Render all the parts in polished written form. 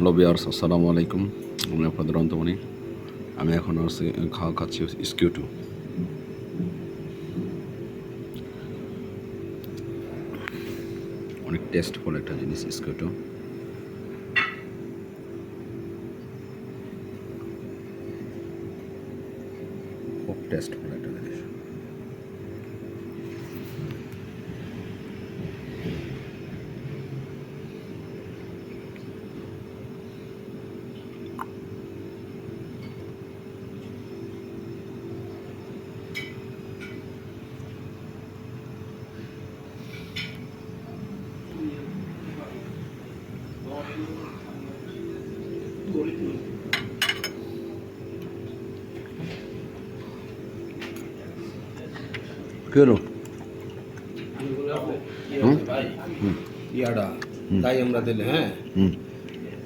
Hello বিয়ার্স, আসসালামু আলাইকুম। আমি আপনাদের অন্তমণি। আমি এখন খাওয়া খাচ্ছি স্কিউটু। অনেক টেস্টফুল একটা জিনিস স্কিউটু। খুব টেস্টফুল একটা জিনিস। কি হলো? ভাই ইয়াডা তাই আমরা দিলে হ্যাঁ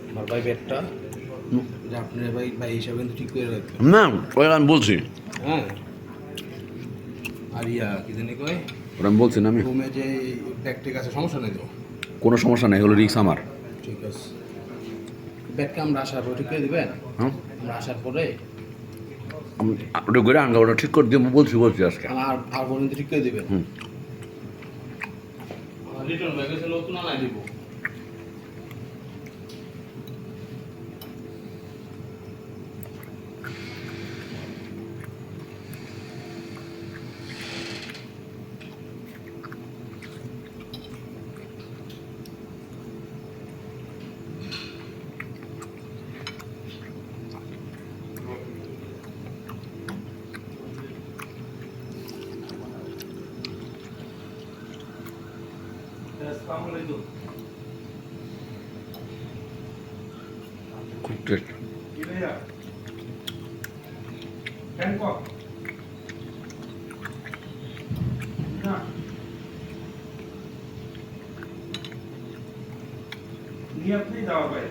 আমার ভাই বেডটা যে আপনার ভাই ভাই হিসাবে কিন্তু ঠিক করে রাখবেন না, ওই আমি বলছি, হ্যাঁ। আর ইয়া কি জানি কয় ওরা আমি বলছি না, আমি রুমে যে ব্যাগ টেক আছে সমস্যা নেই তো? কোনো সমস্যা নেই, হলো রিক্স আমার। ঠিক আছে, ব্যাগটা আমরা আসার পরে ঠিক করে দিবেন। হ্যাঁ, আমরা আসার পরে ওটা করে আনগা, ওটা ঠিক করে দিব বলছি আজকে। আর আর পর্যন্ত ঠিক করে দিবেন। হুম। রিটার্ন ব্যাগ আছে নতুন আনাই দিব। আসসালামু আলাইকুম। খুব টেস্ট। কি ভাইয়া ব্যাংকক না নিয়ে আপনি যাওয়া ভাই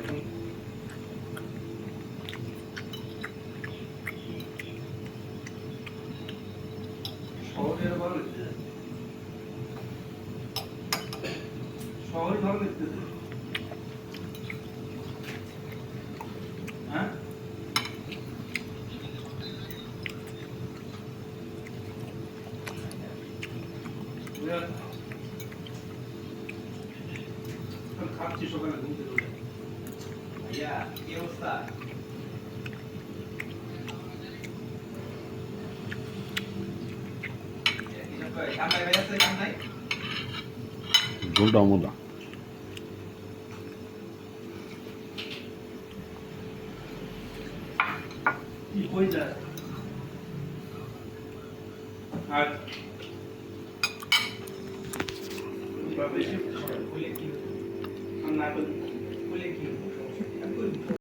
শহরের ভালো লাগছে, শহরে ভালো লাগতেছে। হ্যাঁ খাচ্ছি সকালে ঘুম থেকে উঠে। ভাইয়া কি অবস্থা? ঝোলটা মজা। কি কই যায় আর বেশি কইলে কি আর না কইলে কি